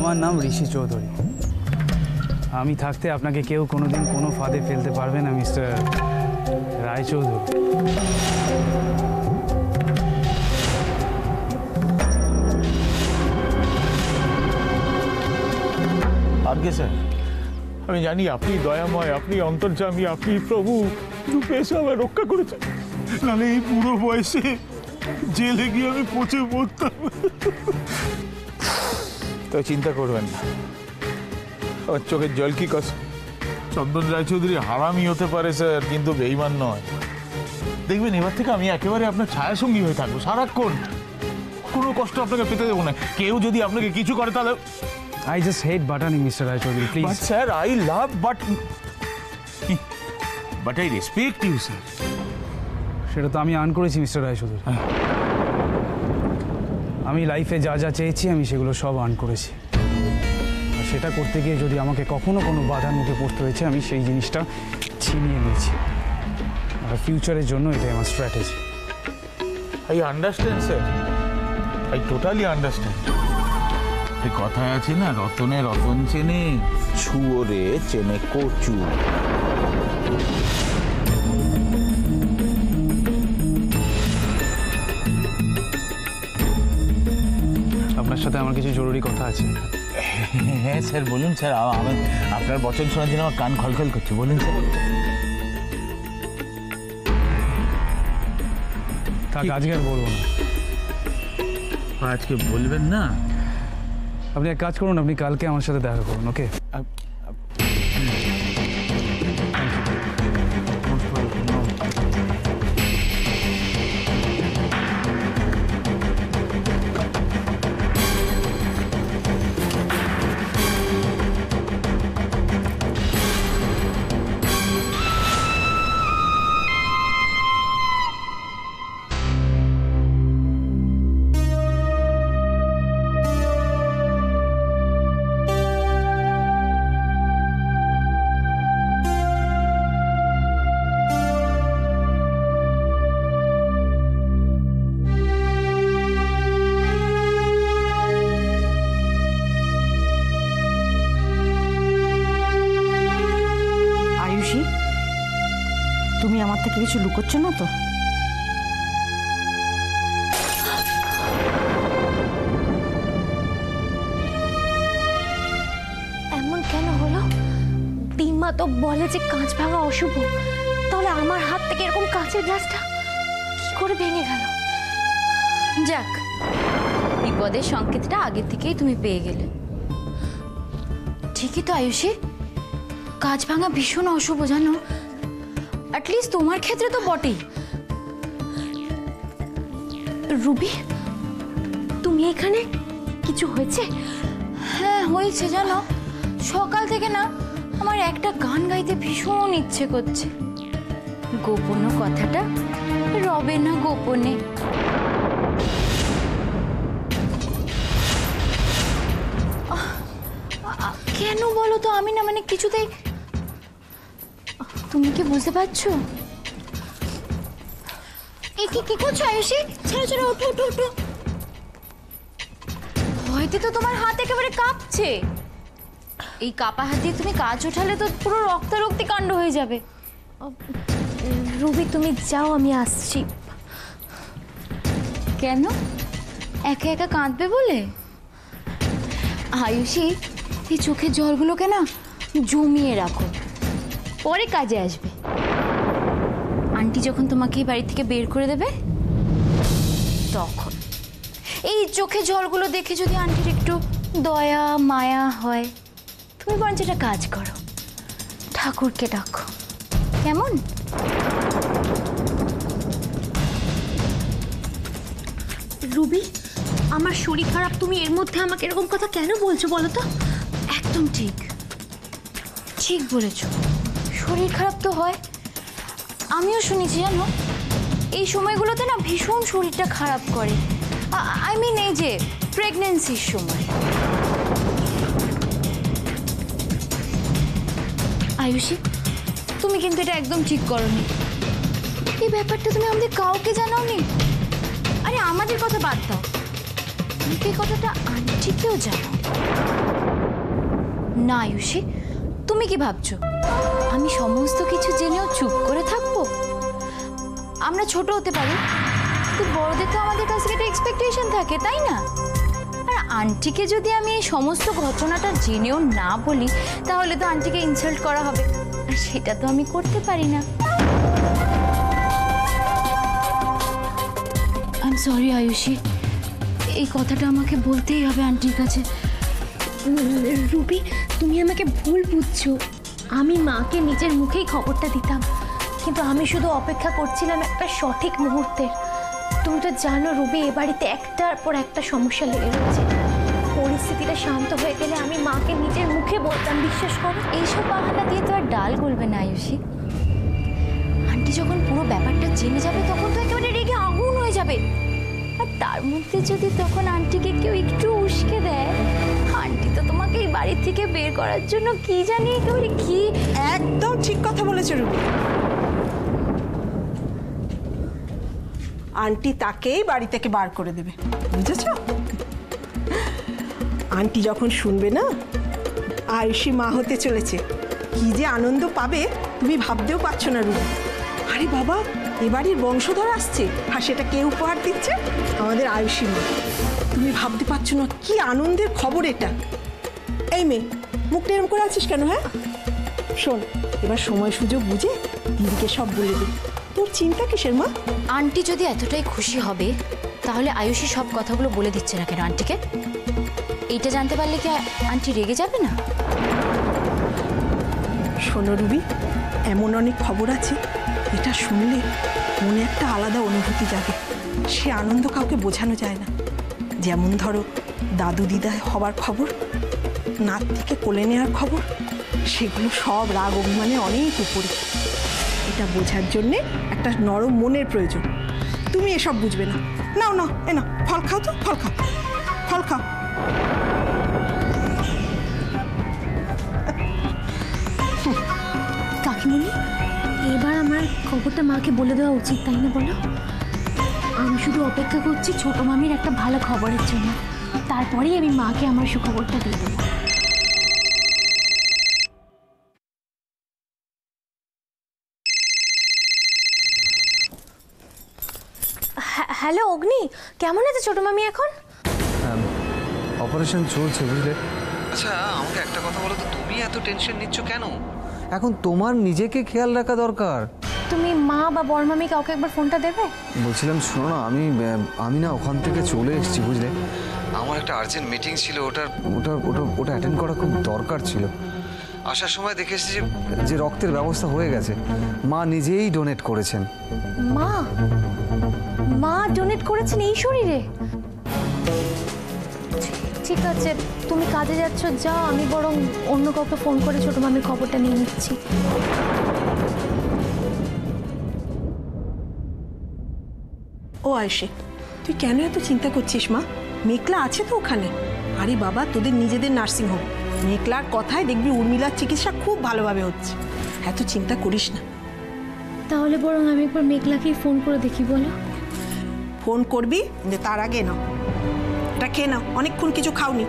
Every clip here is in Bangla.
আমার নাম ঋষি চৌধুরী। আমি থাকতে আপনাকে কেউ কোনোদিন কোনো ফাঁদে ফেলতে পারবে না মিস্টার রায়চৌধুরী। আগে স্যার, আমি জানি আপনি দয়াময়, আপনি অন্তর্যামী, আপনি প্রভু, রূপে এসে আমায় রক্ষা করেছেন। নাহলে এই পুরো বয়সে জেলে গিয়ে আমি পচে মরতাম। তো চিন্তা করবেন না, আমার চোখের জল কি কষ্ট। চন্দন রায়চৌধুরী হারামি হতে পারে স্যার, কিন্তু বেঈমান নয়। দেখবেন এবার থেকে আমি একেবারে আপনার ছায়াসঙ্গী হয়ে থাকবো সারাক্ষণ। কোনো কষ্ট আপনাকে পেতে দেবো না। কেউ যদি আপনাকে কিছু করে তাহলে I just hate buttoning, Mr. Raychaudhuri, please. But sir, I love but I respect you, sir. সেটা তো আমি আর্ন করেছি মিস্টার রায়চৌধুরী। আমি লাইফে যা যা চেয়েছি আমি সেগুলো সব আর্ন করেছি। আর সেটা করতে গিয়ে যদি আমাকে কখনো কোনো বাধার মুখে পড়তে হয়েছে, আমি সেই জিনিসটা ছিনিয়ে নিয়েছি। আর ফিউচারের জন্য এটাই আমার strategy. I understand, sir. I totally understand. কথায় আছে না, রতনে রতন চেনে, ছুয়োরে চেনে কচু। আপনার সাথে আমার কিছু জরুরি কথা আছে। হ্যাঁ স্যার, বলুন স্যার। আপনার বচন শোনার জন্য আমার কান খলখল করছে। বলুন স্যার। থাক, আজকে আর বলবো না। আজকে বলবেন না? আপনি এক কাজ করুন, আপনি কালকে আমার সাথে দেখা করুন। ওকে? তুমি আমার থেকে কিছু লুকোচ্ছ না তো? এমন কেন হলো? দিমা তো বলে যে কাঁচ ভাঙা অশুভ, তাহলে আমার হাত থেকে এরকম কাঁচের গ্লাসটা কি করে ভেঙে গেল? যাক, বিপদের সংকেতটা আগে থেকেই তুমি পেয়ে গেলে। ঠিকই তো আয়ুষী, কাঁচ ভাঙা ভীষণ অশুভ জানো, অ্যাটলিস্ট তোমার ক্ষেত্রে তো বটেই। রুবি, তুমি এখানে? কিছু হয়েছে? হ্যাঁ হয়েছে জানো, সকাল থেকে না আমার একটা গান গাইতে ভীষণ ইচ্ছে করছে। গোপন কথাটা রবে না গোপনে। কেন বলো তো? আমি না মানে কিছুতেই। তুমি কি বুঝতে পারছো? কি করছো আয়ুষী? ছেড়ে ছেড়ে, ওঠো ওঠো ওঠো। হয়তো তো তোমার হাত একেবারে কাঁপছে। এই কাপা হাত দিয়ে তুমি কাজ ওঠালে তো পুরো রক্তারক্তি কাণ্ড হয়ে যাবে। রুবি তুমি যাও, আমি আসছি। কেন? একা একা কাঁদবে বলে? আয়ুষী, এই চোখের জলগুলোকে না জমিয়ে রাখো, পরে কাজে আসবে। আন্টি যখন তোমাকে এই বাড়ি থেকে বের করে দেবে, তখন এই চোখে জলগুলো দেখে যদি আন্টির একটু দয়া মায়া হয়, তুমি বরঞ্চ একটা কাজ করো, ঠাকুরকে ডাকো। কেমন? রুবি, আমার শরীর খারাপ, তুমি এর মধ্যে আমাকে এরকম কথা কেন বলছো বলো তো? একদম ঠিক, ঠিক বলেছ। শরীর খারাপ তো হয়, আমিও শুনেছি জানো, এই সময়গুলোতে না ভীষণ শরীরটা খারাপ করে। আই মিন এই যে প্রেগনেন্সির সময়। আয়ুষী, তুমি কিন্তু এটা একদম ঠিক করোনি। এই ব্যাপারটা তুমি আমাদের কাউকে জানাওনি। আরে আমাদের কথা বাদ দাও, তুমি কি কথাটা আন্টিকেও জানো? না আয়ুষী, তুমি কি ভাবছো আমি সমস্ত কিছু জেনেও চুপ করে থাকবো? আমরা ছোট হতে পারি, কিন্তু বড়দের তো আমাদের কাছ থেকে একটা এক্সপেকটেশন থাকে, তাই না? আর আন্টিকে যদি আমি এই সমস্ত ঘটনাটা জেনেও না বলি, তাহলে তো আন্টিকে ইনসাল্ট করা হবে, আর সেটা তো আমি করতে পারি না। আই এম সরি আয়ুষী, এই কথাটা আমাকে বলতেই হবে আন্টির কাছে। রুবি, তুমি আমাকে ভুল বুঝছো। আমি মাকে নিজের মুখেই খবরটা দিতাম, কিন্তু আমি শুধু অপেক্ষা করছিলাম একটা সঠিক মুহূর্তের। তুমি তো জানো রুবি, এ বাড়িতে একটার পর একটা সমস্যা লেগে রয়েছে। পরিস্থিতিটা শান্ত হয়ে গেলে আমি মাকে নিজের মুখে বলতাম, বিশ্বাস করো। এইসব বাহানা দিয়ে তো আর ডাল গলবে না আয়ুষী। আন্টি যখন পুরো ব্যাপারটা জেনে যাবে, তখন তো একেবারে রেগে আগুন হয়ে যাবে। আর তার মধ্যে যদি তখন আন্টিকে কেউ একটু উস্কে দেয়, আন্টি তো তোমাকে এই বাড়ি থেকে বের করার জন্য কি জানি একেবারে কি। একদম ঠিক কথা বলেছে রুবি। আন্টি তাকেই বাড়ি থেকে বার করে দেবে, বুঝেছ? আন্টি যখন শুনবে না আয়ুষী মা হতে চলেছে, কি যে আনন্দ পাবে তুমি ভাবতেও পারছো না রুবি। আরে বাবা, এ বাড়ির বংশধর আসছে, আর সেটা কে উপহার দিচ্ছে? আমাদের আয়ুষী মা। তুমি ভাবতে পারছো না কি আনন্দের খবর এটা। এই মেয়ে, মুখটা এরম করে আছিস কেন? হ্যাঁ শোন, এবার সময় সুযোগ বুঝে দিদিকে সব বলে দিই। তোর চিন্তা কিসের মা? আন্টি যদি এতটাই খুশি হবে, তাহলে আয়ুষী সব কথাগুলো বলে দিচ্ছে না কেন আন্টিকে? এইটা জানতে পারলে কি আন্টি রেগে যাবে না? শোনো রুবি, এমন অনেক খবর আছে, এটা শুনলে মনে একটা আলাদা অনুভূতি জাগে। সে আনন্দ কাউকে বোঝানো যায় না। যেমন ধরো দাদু দিদা হবার খবর, নাতনিকে কোলে নেওয়ার খবর, সেগুলো সব রাগ অভিমানে অনেক উপরে। এটা বোঝার জন্যে একটা নরম মনের প্রয়োজন। তুমি এসব বুঝবে না। নাও নাও, এ নাও, ফল খাও তো, ফল খাও, ফল খাও। কাকিমণি, এবার আমার খবরটা মাকে বলে দেওয়া উচিত, তাই না বলো? আমি শুধু অপেক্ষা করছি ছোট মামির একটা ভালো খবরের জন্য, তারপরেই আমি মাকে আমার সুখবরটা দিয়ে দেবো। হ্যালো অগ্নি, কেমন আছে ছোট মামি এখন? অপারেশন চলছে, বুঝলে। আচ্ছা আমাকে একটা কথা বলো তো, তুমি এত টেনশন নিচ্ছ কেন? এখন তোমার নিজেকে খেয়াল রাখা দরকার। তুমি মা বা বড় মামি কাউকে একবার ফোনটা দেবে? বলছিলাম শোনো না, আমি না ওখান থেকে চলে এসেছি, বুঝলে। আমার একটা আর্জেন্ট মিটিং ছিল, ওটা অ্যাটেন্ড করা খুব দরকার ছিল। আসার সময় দেখে এসেছি যে রক্তের ব্যবস্থা হয়ে গেছে, মা নিজেই ডোনেট করেছেন। মা মা ডোনেট করেছেন এই শরীরে? ঠিক আছে, তুমি কাজে যাচ্ছ, যাও। আমি বরং অন্য কাউকে ফোন করে ছোট মামির খবরটা নিয়ে নিচ্ছি। ও আয়ুষী, তুই কেন এত চিন্তা করছিস মা? মেঘলা আছে তো ওখানে। আরে বাবা, তোদের নিজেদের নার্সিং হোম, মেঘলার কথায় দেখবি উর্মিলার চিকিৎসা খুব ভালোভাবে হচ্ছে। এত চিন্তা করিস না। তাহলে বরং আমি একবার মেঘলাকেই ফোন করে দেখি, বলো? ফোন করবি, যে তার আগে নাও, এটা খেয়ে নাও। অনেকক্ষণ কিছু খাওনি,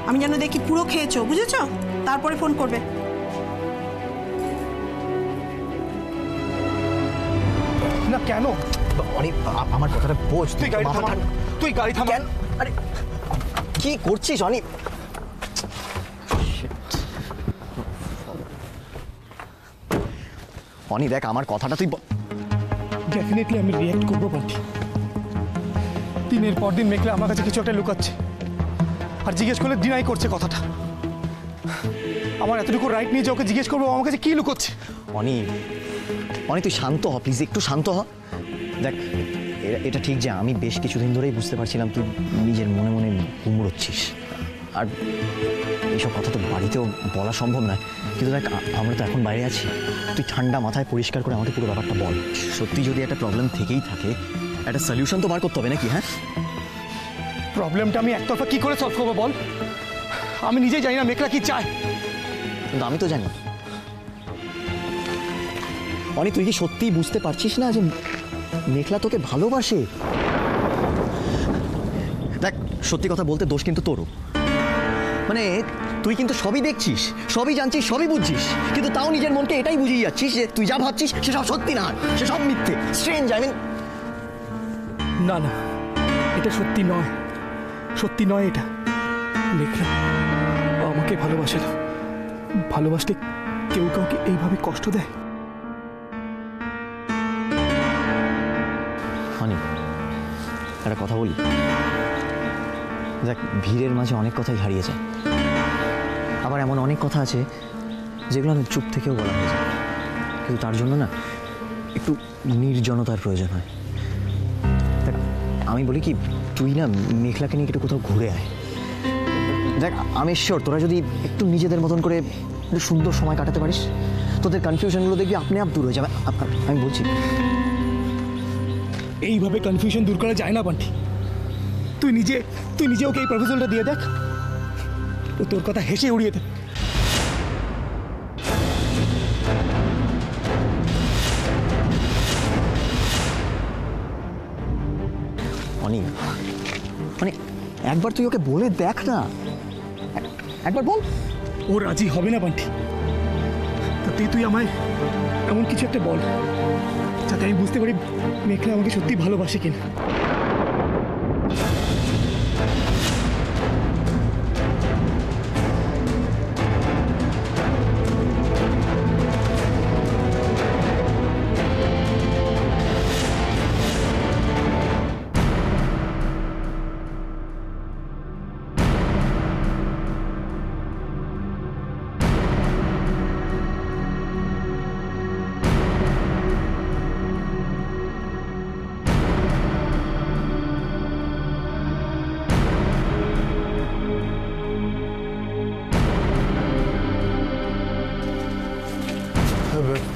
আমি যেন দেখি পুরো খেয়েছো, বুঝেছো? তারপরে ফোন করবে। না কেন? অনেক আমার কথাটা বোঝ। তুই গাড়ি থামা, তুই গাড়ি থামা। আরে কি করছিস অনিক? অনি দেখ, আমার কথাটা তুই ডেফিনেটলি আমি রিঅ্যাক্ট করবো বলছি। দিনের পর দিন মেঘলা আমার কাছে কিছু একটা লুকাচ্ছে, আর জিজ্ঞেস করলে ডিনাই করছে কথাটা। আমার এতটুকু রাইট নিয়ে যে ওকে জিজ্ঞেস করবো আমার কাছে কি লুকোচ্ছে। অনি অনি তুই শান্ত হ প্লিজ, একটু শান্ত হ। দেখ এটা ঠিক যে আমি বেশ কিছুদিন ধরেই বুঝতে পারছিলাম তুই নিজের মনে মনে কুমড়োচ্ছিস, আর এইসব কথা তো বাড়িতেও বলা সম্ভব নয়। কিন্তু দেখ আমরা তো এখন বাইরে আছি, তুই ঠান্ডা মাথায় পরিষ্কার করে আমাকে পুরো ব্যাপারটা বল। সত্যি যদি একটা প্রবলেম থেকেই থাকে, একটা সলিউশন তো বার করতে হবে নাকি? হ্যাঁ, প্রবলেমটা আমি একতরফা কি করে সলভ করবো বল? আমি নিজেই জানি না মেঘলা কি চায়। কিন্তু আমি তো জানি। অনি তুই কি সত্যিই বুঝতে পারছিস না যে মেঘলা তোকে ভালোবাসে? দেখ সত্যি কথা বলতে দোষ কিন্তু তোরও। মানে তুই কিন্তু সবই দেখছিস, সবই জানছিস, সবই বুঝছিস, কিন্তু তাও নিজের মনকে এটাই বুঝিয়ে যাচ্ছিস যে তুই যা ভাবছিস সেসব সত্যি না, সেসব মিথ্যে। Strange, I mean. না না, এটা সত্যি নয়, সত্যি নয় এটা। মেঘলা আমাকে ভালোবাসে না। ভালোবাসলে কেউ কাউকে এইভাবে কষ্ট দেয়? হানি, একটা কথা বলি। দেখ, ভিড়ের মাঝে অনেক কথাই হারিয়ে যায়, আবার এমন অনেক কথা আছে যেগুলো আমি চুপ থেকেও বলা হয়ে যায়, কিন্তু তার জন্য না একটু নির্জনতার প্রয়োজন হয়। দেখ, আমি বলি কি, তুই না মেঘলাকে নিয়ে একটু কোথাও ঘুরে আয়। দেখ, আমি শিওর তোরা যদি একটু নিজেদের মতন করে একটু সুন্দর সময় কাটাতে পারিস, তোদের কনফিউশনগুলো দেখবি আপনি আপ দূর হয়ে যাবে। আমি বলছি, এইভাবে কনফিউশন দূর করা যায় না বান্টি। তুই নিজে ওকে এই প্রপোজালটা দিয়ে দেখ, ও তোর কথা হেসে উড়িয়ে দেবে। অনিক, মানে একবার তুই ওকে বলে দেখ না, একবার বল। ও রাজি হবে না বান্টি। তাতে তুই আমায় এমন কিছু একটা বল যাতে আমি বুঝতে পারি মেঘলা আমাকে সত্যি ভালোবাসে কিনা।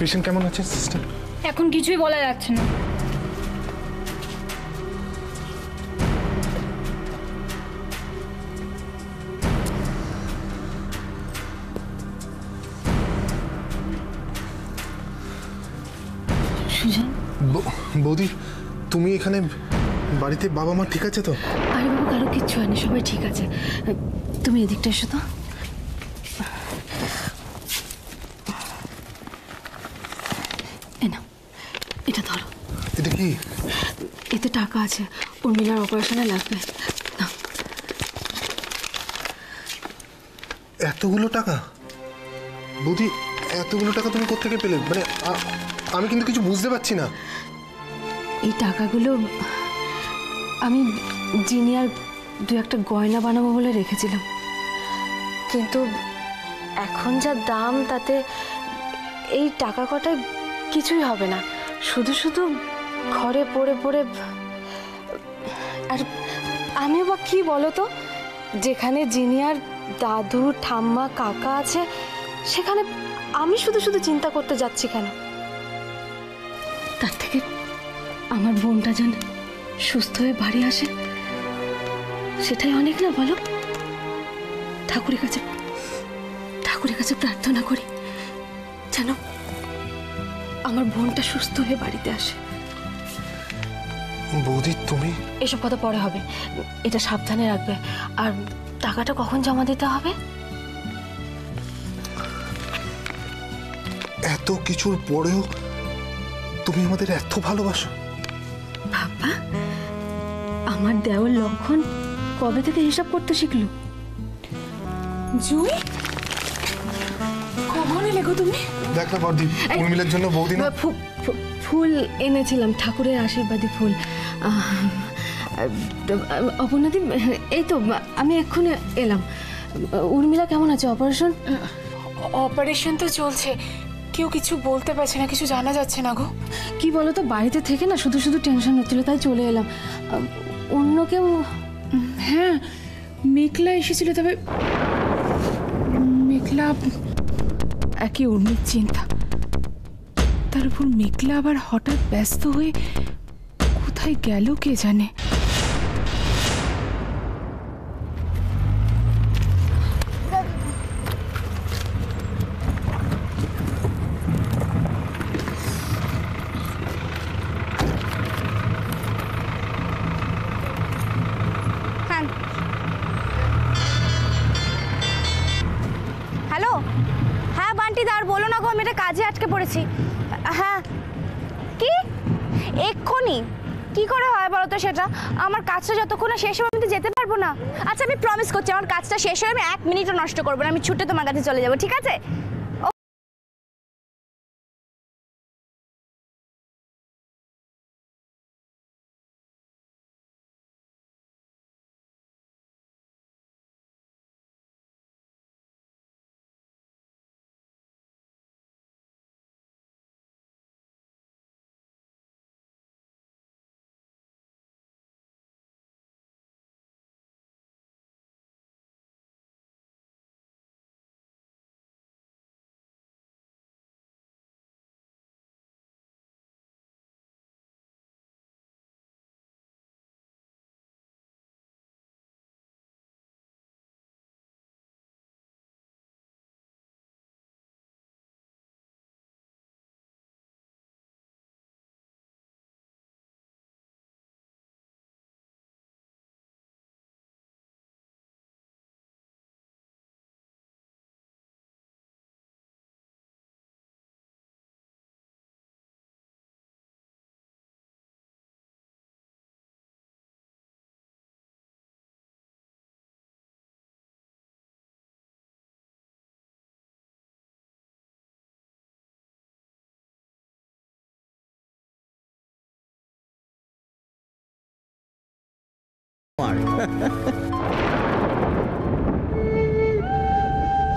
পেশেন্ট কেমন আছে সিস্টার? এখন কিছুই বলা যাচ্ছে না। সুজন, বৌদি তুমি এখানে? বাড়িতে বাবা মা ঠিক আছে তো? আরে বাবা, কারো কিচ্ছু হয়নি, সবাই ঠিক আছে। তুমি এদিকটা এসো তো। এটা ধরো। এটা কি? এতে টাকা আছে, উর্মিলার অপারেশনে লাগবে। এতগুলো টাকা? বৌদি এতগুলো টাকা তুমি কোত্থেকে পেলে? মানে আমি কিন্তু কিছু বুঝতে পারছি না। এই টাকাগুলো আমি জিনিয়ার দু একটা গয়না বানাবো বলে রেখেছিলাম, কিন্তু এখন যা দাম তাতে এই টাকা কটায় কিছুই হবে না, শুধু শুধু ঘরে পড়ে পড়ে। আর আমিও বা কি বলো তো, যেখানে জিনিয়ার দাদু ঠাম্মা কাকা আছে সেখানে আমি শুধু শুধু চিন্তা করতে যাচ্ছি কেন? তার থেকে আমার বোনটা যেন সুস্থ হয়ে বাড়ি আসে, সেটাই অনেক না বলো? ঠাকুরের কাছে প্রার্থনা করি যেন আমার বোনটা সুস্থ হয়ে বাড়িতে আসে। বৌদি তুমি এসব কথা পরে হবে, এটা সাবধানে রাখবে। আর টাকাটা কখন জমা দিতে হবে? এত কিছুর পরেও তুমি আমাদের এত ভালোবাসো? বাবা, আমার দেওয়ার লক্ষণ কবে থেকে হিসাব করতে শিখলো? জুই, কখন এলে গো তুমি? দেখ না বর্দি, উর্মিলার জন্য বৌদি না ফুল এনেছিলাম, ঠাকুরের আশীর্বাদী ফুল। অপর্ণাদি, এই তো আমি এক্ষুনি এলাম। উর্মিলা কেমন আছে? অপারেশন তো চলছে, কেউ কিছু বলতে পারছে না, কিছু জানা যাচ্ছে না গো। কি বলো তো, বাড়িতে থেকে না শুধু শুধু টেনশন হচ্ছিল, তাই চলে এলাম। অন্য কেউ? হ্যাঁ, মেঘলা এসেছিল, তবে মেঘলা একই উর্মির চিন্তা। তার উপর মেঘলা আবার হঠাৎ ব্যস্ত হয়ে কোথায় গেল কে জানে। একটা কাজে আটকে পড়েছি। হ্যাঁ কি এক্ষুনি কি করে হয় বলো তো সেটা? আমার কাজটা যতক্ষণ না শেষ হবে আমি তো যেতে পারবো না। আচ্ছা আমি প্রমিস করছি আমার কাজটা শেষ হয়ে আমি 1 মিনিটও নষ্ট করবো না, আমি ছুটে তোমার কাছে চলে যাবো, ঠিক আছে?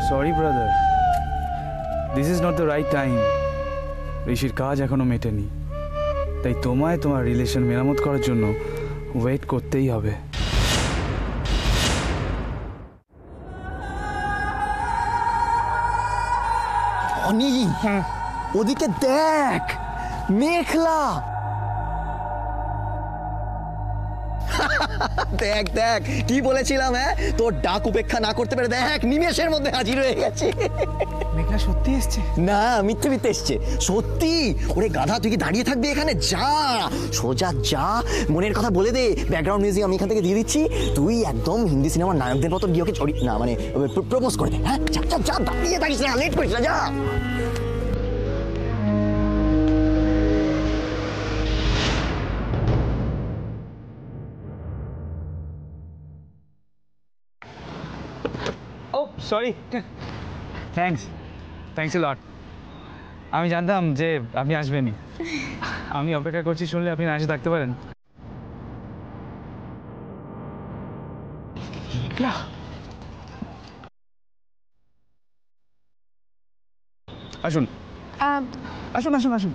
Sorry brother, this is not the right time. ঋষির কাজ এখনো মেটেনি, তাই তোমায় তোমার রিলেশন মেরামত করার জন্য ওয়েট করতেই হবে। অনি, ওদিকে দেখ, মেঘলা। দেখ দেখ কি বলেছিলাম, হ্যাঁ তোর ডাক উপেক্ষা না করতে পেরে দেখ নিমেষের মধ্যে হাজির হয়ে গেছে। মেঘলা সত্যি এসছে? না মিথ্যে মিথ্যে এসছে, সত্যি। ওরে গাধা, তুই কি দাঁড়িয়ে থাকবি এখানে? যা সোজা যা, মনের কথা বলে দে। ব্যাকগ্রাউন্ড মিউজিক আমি এখান থেকে দিয়ে দিচ্ছি, তুই একদম হিন্দি সিনেমার নায়কদের মতো গিয়ে ওকে না মানে প্রপোজ করে দে। হ্যাঁ যা যা যা, দাঁড়িয়ে থাকিস না, লেট করিস না, যা। ও সরি, থ্যাঙ্কস এ লট। আমি জানতাম যে আপনি আসবেনই, আমি অপেক্ষা করছি, শুনলে আপনি না এসে থাকতে পারেন। আসুন আসুন আসুন আসুন।